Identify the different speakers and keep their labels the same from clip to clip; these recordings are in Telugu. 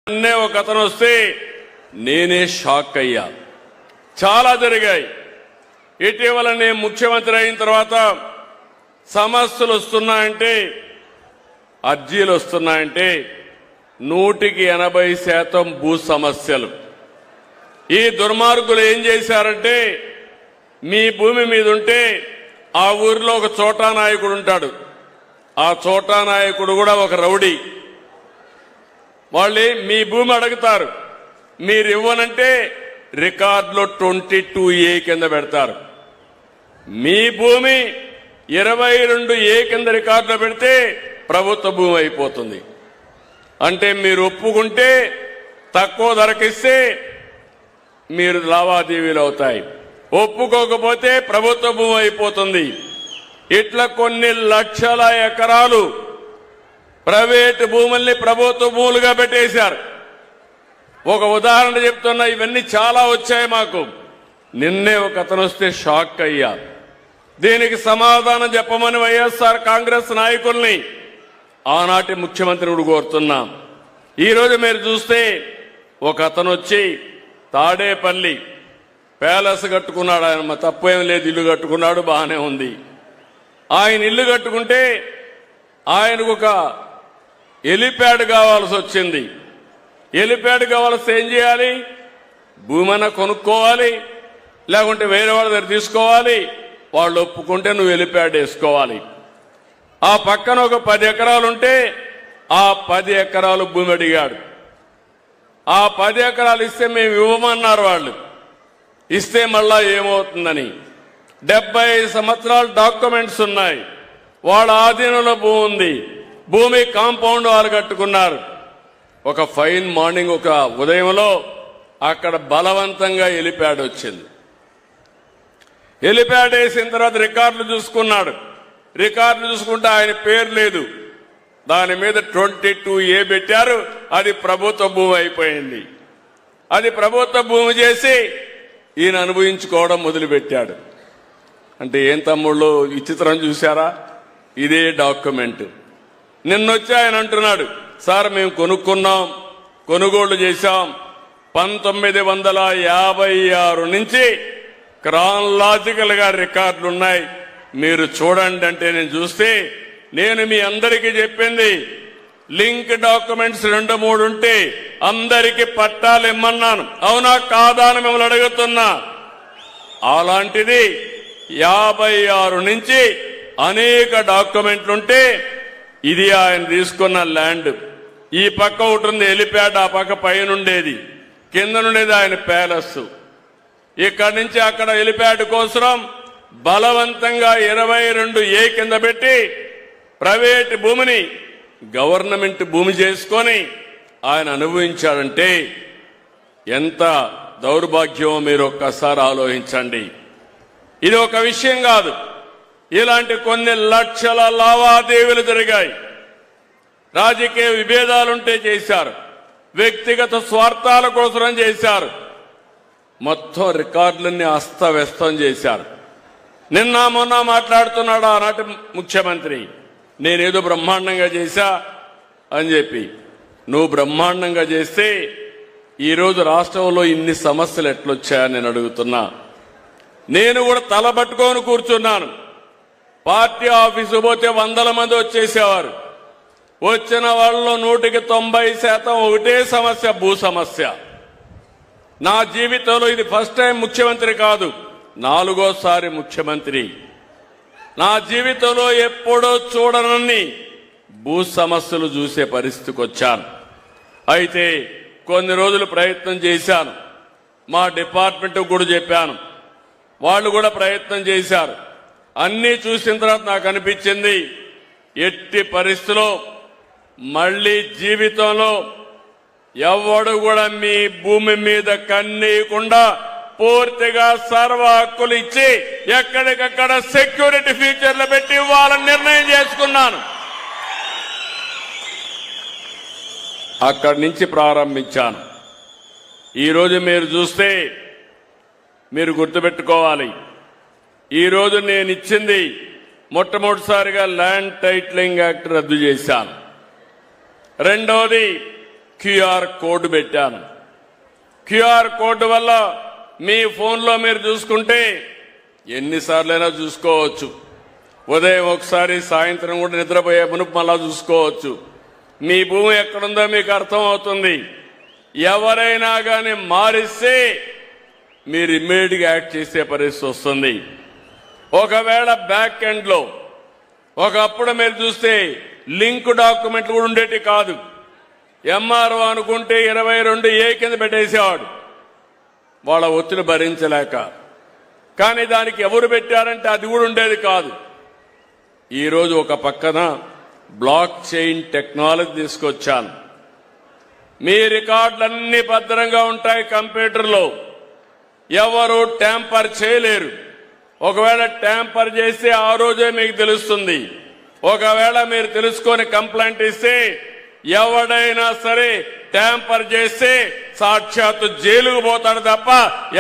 Speaker 1: నిన్నే ఒక అతను వస్తే నేనే షాక్ అయ్యా. చాలా జరిగాయి. ఇటీవల నేను ముఖ్యమంత్రి అయిన తర్వాత సమస్యలు వస్తున్నాయంటే, అర్జీలు వస్తున్నాయంటే 180% భూ సమస్యలు. ఈ దుర్మార్గులు ఏం చేశారంటే, మీ భూమి మీద ఉంటే ఆ ఊరిలో ఒక చోటా నాయకుడు ఉంటాడు. ఆ చోటా నాయకుడు కూడా ఒక రౌడీ. వాళ్ళు మీ భూమి అడుగుతారు, మీరు ఇవ్వనంటే రికార్డులో 22A కింద పెడతారు. మీ భూమి 22A కింద రికార్డులో పెడితే ప్రభుత్వ భూమి అయిపోతుంది. అంటే మీరు ఒప్పుకుంటే తక్కువ ధరకిస్తే మీరు లావాదేవీలు అవుతాయి, ఒప్పుకోకపోతే ప్రభుత్వ భూమి అయిపోతుంది. ఇట్లా కొన్ని లక్షల ఎకరాలు ప్రైవేటు భూముల్ని ప్రభుత్వ భూములుగా పెట్టేశారు. ఒక ఉదాహరణ చెప్తున్నా, ఇవన్నీ చాలా వచ్చాయి మాకు. నిన్నే ఒక అతను వస్తే షాక్ అయ్యా. దీనికి సమాధానం చెప్పమని వైఎస్ఆర్ కాంగ్రెస్ నాయకుల్ని, ఆనాటి ముఖ్యమంత్రిని కోరుతున్నాం. ఈరోజు మీరు చూస్తే ఒక అతను వచ్చి తాడేపల్లి ప్యాలెస్ కట్టుకున్నాడు. ఆయన తప్పు ఏం లేదు, ఇల్లు కట్టుకున్నాడు, బాగానే ఉంది. ఆయన ఇల్లు కట్టుకుంటే ఆయనకు ఒక హెలిప్యాడ్ కావాల్సి వచ్చింది. హెలిప్యాడ్ కావాల్సి ఏం చేయాలి? భూమన కొనుక్కోవాలి, లేకుంటే వేరే వాళ్ళ దగ్గర తీసుకోవాలి. వాళ్ళు ఒప్పుకుంటే నువ్వు హెలిప్యాడ్ వేసుకోవాలి. ఆ పక్కన ఒక 10 ఎకరాలు ఉంటే ఆ 10 ఎకరాలు భూమి అడిగాడు. ఆ 10 ఎకరాలు ఇస్తే మేము ఇవ్వమన్నారు. వాళ్ళు ఇస్తే మళ్ళా ఏమవుతుందని 75 సంవత్సరాలు డాక్యుమెంట్స్ ఉన్నాయి. వాళ్ళ ఆధీనంలో భూమి ఉంది. భూమి కాంపౌండ్ వాళ్ళు కట్టుకున్నారు. ఒక ఫైన్ మార్నింగ్, ఒక ఉదయంలో అక్కడ బలవంతంగా హెలిప్యాడ్ వచ్చింది. హెలిప్యాడ్ వేసిన తర్వాత రికార్డులు చూసుకున్నాడు. రికార్డులు చూసుకుంటే ఆయన పేరు లేదు, దాని మీద 22A పెట్టారు. అది ప్రభుత్వ భూమి అయిపోయింది. అది ప్రభుత్వ భూమి చేసి ఈయన అనుభవించుకోవడం మొదలుపెట్టాడు. అంటే ఏం తమ్ముళ్ళు విచిత్రం చూశారా? ఇదే డాక్యుమెంట్. నిన్నొచ్చి ఆయన అంటున్నాడు, సార్ మేము కొనుక్కున్నాం, కొనుగోళ్లు చేశాం, 1956 నుంచి క్రానలాజికల్ గా రికార్డులు ఉన్నాయి, మీరు చూడండి అంటే నేను చూస్తే, నేను మీ అందరికీ చెప్పింది లింక్ డాక్యుమెంట్స్ 2-3 ఉంటే అందరికీ పట్టాలు ఇమ్మన్నాను. అవునా కాదా అని మిమ్మల్ని అడుగుతున్నా. అలాంటిది 56 నుంచి అనేక డాక్యుమెంట్లుంటే ఇది ఆయన తీసుకున్న ల్యాండ్. ఈ పక్క ఒకటి ఉంది హెలిప్యాడ్, ఆ పక్క పైన ఉండేది, కింద నుండేది ఆయన ప్యాలెస్. ఇక్కడి నుంచి అక్కడ హెలిప్యాడ్ కోసం బలవంతంగా 22A కింద పెట్టి ప్రైవేట్ భూమిని గవర్నమెంట్ భూమి చేసుకొని ఆయన అనుభవించాడంటే ఎంత దౌర్భాగ్యమో మీరు ఒక్కసారి ఆలోచించండి. ఇది ఒక విషయం కాదు, ఇలాంటి కొన్ని లక్షల లావాదేవీలు జరిగాయి. రాజకీయ విభేదాలుంటే చేశారు, వ్యక్తిగత స్వార్థాల కోసం చేశారు. మొత్తం రికార్డులన్నీ అస్తవ్యస్తం చేశారు. నిన్న మొన్న మాట్లాడుతున్నాడు ఆనాటి ముఖ్యమంత్రి, నేనేదో బ్రహ్మాండంగా చేశా అని చెప్పి. నువ్వు బ్రహ్మాండంగా చేస్తే ఈరోజు రాష్ట్రంలో ఇన్ని సమస్యలు ఎట్లొచ్చాయని నేను అడుగుతున్నా. నేను కూడా తలబట్టుకొని కూర్చున్నాను. పార్టీ ఆఫీసు పోతే 100 మంది వచ్చేసేవారు. వచ్చిన వాళ్ళలో 190% ఒకటే సమస్య, భూ సమస్య. నా జీవితంలో ఇది ఫస్ట్ టైం ముఖ్యమంత్రి కాదు, 4వ ముఖ్యమంత్రి. నా జీవితంలో ఎప్పుడో చూడనన్ని భూ సమస్యలు చూసే పరిస్థితికి వచ్చాను. అయితే కొన్ని రోజులు ప్రయత్నం చేశాను, మా డిపార్ట్మెంట్ కూడా చెప్పాను, వాళ్ళు కూడా ప్రయత్నం చేశారు. అన్నీ చూసిన తర్వాత నాకు అనిపించింది, ఎట్టి పరిస్థితిలో మళ్లీ జీవితంలో ఎవడు కూడా మీ భూమి మీద కన్నీయకుండా పూర్తిగా సర్వ హక్కులు ఇచ్చి ఎక్కడికక్కడ సెక్యూరిటీ ఫీచర్లు పెట్టి ఇవ్వాలని నిర్ణయం చేసుకున్నాను. అక్కడి నుంచి ప్రారంభించాను. ఈరోజు మీరు చూస్తే మీరు గుర్తుపెట్టుకోవాలి, ఈరోజు నేను ఇచ్చింది మొట్టమొదటిసారిగా ల్యాండ్ టైటిలింగ్ యాక్ట్ రద్దు చేశాను. రెండవది క్యూఆర్ కోడ్ పెట్టాను. క్యూఆర్ కోడ్ వల్ల మీ ఫోన్లో మీరు చూసుకుంటే ఎన్నిసార్లైనా చూసుకోవచ్చు. ఉదయం ఒకసారి, సాయంత్రం కూడా నిద్రపోయే మునుపు మళ్ళా చూసుకోవచ్చు. మీ భూమి ఎక్కడుందో మీకు అర్థం అవుతుంది. ఎవరైనా కానీ మారిస్తే మీరు ఇమ్మీడియట్గా యాక్ట్ చేసే పరిస్థితి వస్తుంది. ఒకవేళ బ్యాక్ ఎండ్లో ఒకప్పుడు మీరు చూస్తే లింక్ డాక్యుమెంట్లు కూడా ఉండేటి కాదు. ఎంఆర్ఓ అనుకుంటే 22A కింద పెట్టేసేవాడు వాళ్ళ ఒత్తిడి భరించలేక. కానీ దానికి ఎవరు పెట్టారంటే అది కూడా ఉండేది కాదు. ఈరోజు ఒక పక్కన బ్లాక్ చైన్ టెక్నాలజీ తీసుకొచ్చాను. మీ రికార్డులన్నీ భద్రంగా ఉంటాయి కంప్యూటర్లో. ఎవరు ట్యాంపర్ చేయలేరు. ఒకవేళ ట్యాంపర్ చేస్తే ఆ రోజే మీకు తెలుస్తుంది. ఒకవేళ మీరు తెలుసుకొని కంప్లైంట్ ఇస్తే ఎవడైనా సరే ట్యాంపర్ చేస్తే సాక్షాత్తు జైలుకు పోతాడు తప్ప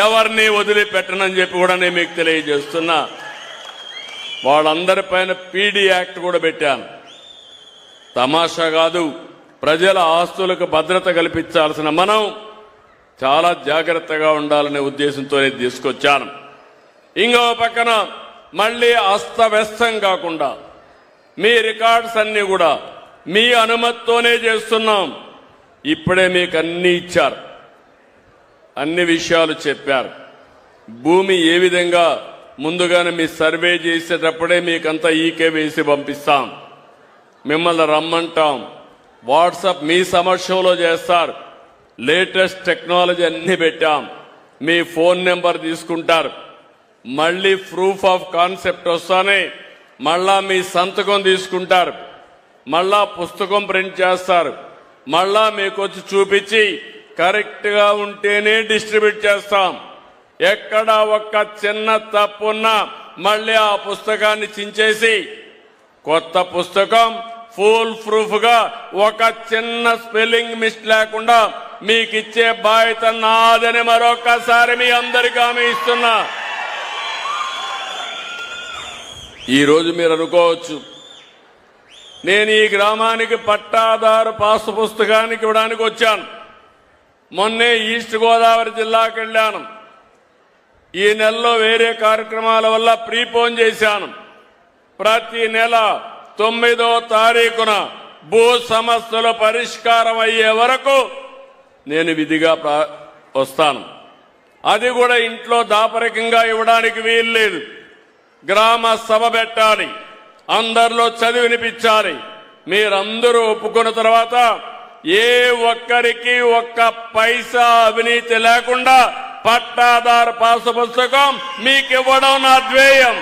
Speaker 1: ఎవరిని వదిలిపెట్టనని చెప్పి కూడా నేను మీకు తెలియజేస్తున్నా. వాళ్ళందరిపైన పీడీ యాక్ట్ కూడా పెట్టాను. తమాషా కాదు, ప్రజల ఆస్తులకు భద్రత కల్పించాల్సిన మనం చాలా జాగ్రత్తగా ఉండాలనే ఉద్దేశంతో తీసుకొచ్చాను. ఇంకో పక్కన మళ్ళీ అస్తవ్యస్తం కాకుండా మీ రికార్డ్స్ అన్ని కూడా మీ అనుమతితోనే చేస్తున్నాం. ఇప్పుడే మీకు అన్ని ఇచ్చారు, అన్ని విషయాలు చెప్పారు. భూమి ఏ విధంగా ముందుగానే మీ సర్వే చేసేటప్పుడే మీకంతా ఈకే వేసి పంపిస్తాం. మిమ్మల్ని రమ్మంటాం. వాట్సాప్ మీ సమక్షంలో చేస్తారు. లేటెస్ట్ టెక్నాలజీ అన్ని పెట్టాం. మీ ఫోన్ నెంబర్ తీసుకుంటారు. మళ్ళీ ప్రూఫ్ ఆఫ్ కాన్సెప్ట్ వస్తానే మళ్ళా మీ సంతకం తీసుకుంటారు. మళ్ళా పుస్తకం ప్రింట్ చేస్తారు. మళ్ళా మీకు వచ్చి చూపించి కరెక్ట్గా ఉంటేనే డిస్ట్రిబ్యూట్ చేస్తాం. ఎక్కడ ఒక్క చిన్న తప్పున్నా మళ్ళీ ఆ పుస్తకాన్ని చించేసి కొత్త పుస్తకం ఫుల్ ప్రూఫ్ గా ఒక చిన్న స్పెల్లింగ్ మిస్టేక్ లేకుండా మీకు ఇచ్చే బాధ్యత నాదని మరొకసారి మీ అందరికీ హామీ ఇస్తున్నా. ఈరోజు మీరు అనుకోవచ్చు, నేను ఈ గ్రామానికి పట్టాదారు పాసు పుస్తకానికి ఇవ్వడానికి వచ్చాను. మొన్నే ఈస్ట్ గోదావరి జిల్లాకి వెళ్ళాను. ఈ నెలలో వేరే కార్యక్రమాల వల్ల ప్రీపోన్ చేశాను. ప్రతి నెల 9వ తారీఖున భూ సమస్యల పరిష్కారం అయ్యే వరకు నేను విధిగా వస్తాను. అది కూడా ఇంట్లో దాపరికంగా ఇవ్వడానికి వీల్లేదు. గ్రామ సభ పెట్టాలి, అందరిలో చదివినిపించాలి. మీరందరూ ఒప్పుకున్న తర్వాత ఏ ఒక్కరికి ఒక్క పైసా అవినీతి లేకుండా పట్టాదారు పాసు పుస్తకం మీకు ఇవ్వడం నా ధ్యేయం.